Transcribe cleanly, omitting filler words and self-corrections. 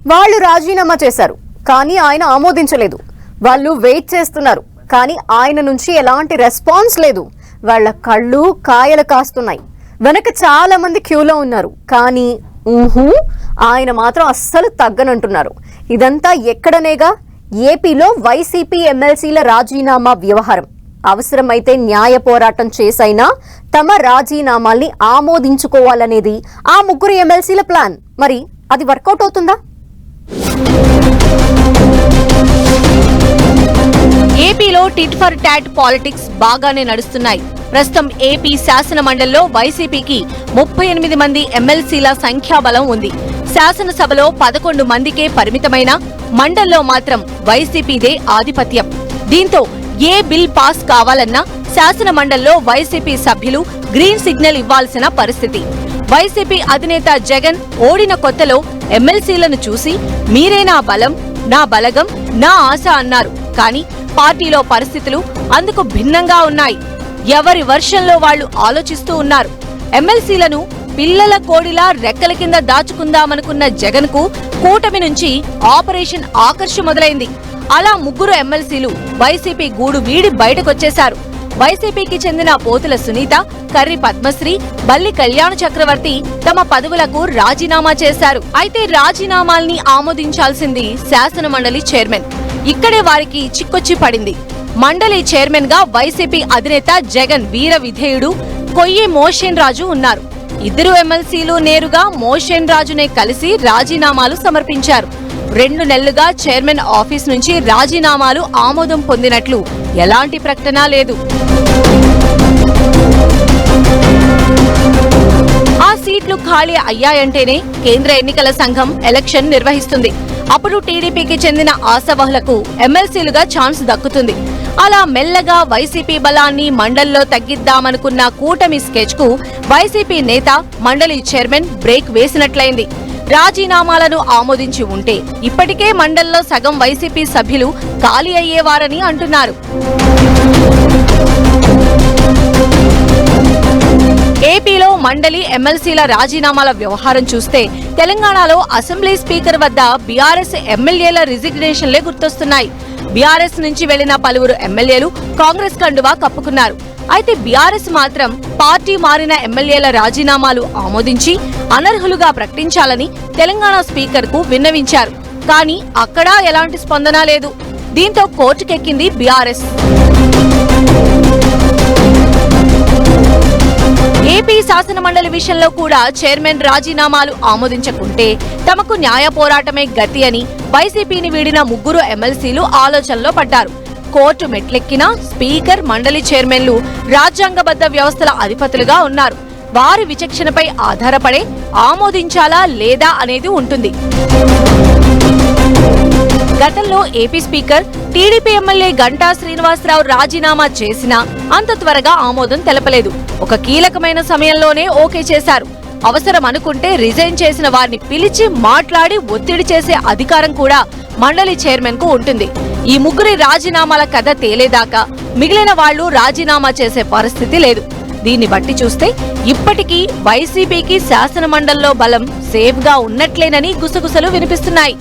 వాళ్ళు రాజీనామా చేశారు, కానీ ఆయన ఆమోదించలేదు. వాళ్ళు వెయిట్ చేస్తున్నారు, కానీ ఆయన నుంచి ఎలాంటి రెస్పాన్స్ లేదు. వాళ్ళ కళ్ళు కాయలు కాస్తున్నాయి. వెనక చాలా మంది క్యూలో ఉన్నారు, కానీ ఆయన మాత్రం అస్సలు తగ్గనంటున్నారు. ఇదంతా ఎక్కడనేగా ఏపీలో వైసీపీ ఎమ్మెల్సీల రాజీనామా వ్యవహారం. అవసరమైతే న్యాయ పోరాటం చేసైనా తమ రాజీనామాల్ని ఆమోదించుకోవాలనేది ఆ ముగ్గురు ఎమ్మెల్సీల ప్లాన్. మరి అది వర్కౌట్ అవుతుందా? ఏపీలో టిట్ ఫర్ టాట్ పాలిటిక్స్ బాగానే నడుస్తున్నాయి. ప్రస్తుతం ఏపీ శాసన మండలిలో వైసీపీకి 38 మంది ఎమ్మెల్సీల సంఖ్యాబలం ఉంది. శాసనసభలో 11 మందికే పరిమితమైన మండలిలో మాత్రం వైసీపీదే ఆధిపత్యం. దీంతో ఏ బిల్ పాస్ కావాలన్నా శాసన మండలిలో వైసీపీ సభ్యులు గ్రీన్ సిగ్నల్ ఇవ్వాల్సిన పరిస్థితి. వైసీపీ అధినేత జగన్ ఓడిన కొత్తలో ఎమ్మెల్సీలను చూసి మీరే నా బలం, నా బలగం, నా ఆశ అన్నారు. కానీ పార్టీలో పరిస్థితులు అందుకు భిన్నంగా ఉన్నాయి. ఎవరి వర్షంలో వాళ్లు ఆలోచిస్తూ ఉన్నారు. ఎమ్మెల్సీలను పిల్లల కోడిలా రెక్కల కింద దాచుకుందామనుకున్న జగన్ కు కూటమి నుంచి ఆపరేషన్ ఆకర్ష్ మొదలైంది. అలా ముగ్గురు ఎమ్మెల్సీలు వైసీపీ గూడు వీడి బయటకొచ్చేశారు. వైసీపీకి చెందిన పోతుల సునీత, కర్రి పద్మశ్రీ, బల్లి కళ్యాణ చక్రవర్తి తమ పదవులకు రాజీనామా చేశారు. అయితే రాజీనామాల్ని ఆమోదించాల్సింది శాసన మండలి చైర్మన్. ఇక్కడే వారికి చిక్కొచ్చి పడింది. మండలి చైర్మన్ గా వైసీపీ అధినేత జగన్ వీర విధేయుడు కొయ్యి మోషన్ రాజు ఉన్నారు. ఇద్దరు ఎమ్మెల్సీలు నేరుగా మోషన్ రాజునే కలిసి రాజీనామాలు సమర్పించారు. 2 నెలలుగా చైర్మన్ ఆఫీస్ నుంచి రాజీనామాలు ఆమోదం పొందినట్లు ఎలాంటి ప్రకటన లేదు. ఆ సీట్లు ఖాళీ అయ్యాయంటేనే కేంద్ర ఎన్నికల సంఘం ఎలక్షన్ నిర్వహిస్తుంది. అప్పుడు టీడీపీకి చెందిన ఆశావహులకు ఎమ్మెల్సీలుగా ఛాన్స్ దక్కుతుంది. అలా మెల్లగా వైసీపీ బలాన్ని మండలిలో తగ్గిద్దామనుకున్న కూటమి స్కెచ్ కు వైసీపీ నేత, మండలి చైర్మన్ బ్రేక్ వేసినట్లయింది. రాజీనామాలను ఆమోదించి ఉంటే ఇప్పటికే మండలిలో సగం వైసీపీ సభ్యులు ఖాళీ అయ్యేవారని అంటున్నారు. ఏపీలో మండలి ఎమ్మెల్సీల రాజీనామాల వ్యవహారం చూస్తే తెలంగాణలో అసెంబ్లీ స్పీకర్ వద్ద బీఆర్ఎస్ ఎమ్మెల్యేల రిజిగ్నేషన్లే గుర్తొస్తున్నాయి. బీఆర్ఎస్ నుంచి వెళ్లిన పలువురు ఎమ్మెల్యేలు కాంగ్రెస్ కండువా కప్పుకున్నారు. అయితే బీఆర్ఎస్ మాత్రం పార్టీ మారిన ఎమ్మెల్యేల రాజీనామాలు ఆమోదించి అనర్హులుగా ప్రకటించాలని తెలంగాణ స్పీకర్ కు విన్నవించారు. కానీ అక్కడా ఎలాంటి స్పందన లేదు. దీంతో కోర్టుకెక్కింది బీఆర్ఎస్. ఏపీ శాసన మండలి విషయంలో కూడా చైర్మన్ రాజీనామాలు ఆమోదించకుంటే తమకు న్యాయ పోరాటమే గతి అని వైసీపీని వీడిన ముగ్గురు ఎమ్మెల్సీలు ఆలోచనలో పడ్డారు. కోర్టు మెట్లెక్కినా స్పీకర్, మండలి చైర్మన్లు రాజ్యాంగబద్ధ వ్యవస్థల అధిపతులుగా ఉన్నారు. వారి విచక్షణపై ఆధారపడే ఆమోదించాలా లేదా అనేది ఉంటుంది. గతంలో AP speaker TDP MLA Ganta Srinivasa Rao రాజీనామా చేసినా అంత త్వరగా ఆమోదం తెలపలేదు. ఒక కీలకమైన సమయంలోనే ఓకే చేశారు. అవసరం అనుకుంటే రిజైన్ చేసిన వారిని పిలిచి మాట్లాడి ఒత్తిడి చేసే అధికారం కూడా మండలి చైర్మన్ కు ఉంటుంది. ఈ ముగ్గురి రాజీనామాల కథ తేలేదాకా మిగిలిన వాళ్లు రాజీనామా చేసే పరిస్థితి లేదు. దీన్ని బట్టి చూస్తే ఇప్పటికీ వైసీపీకి శాసన మండలిలో బలం సేఫ్ గా ఉన్నట్లేనని గుసగుసలు వినిపిస్తున్నాయి.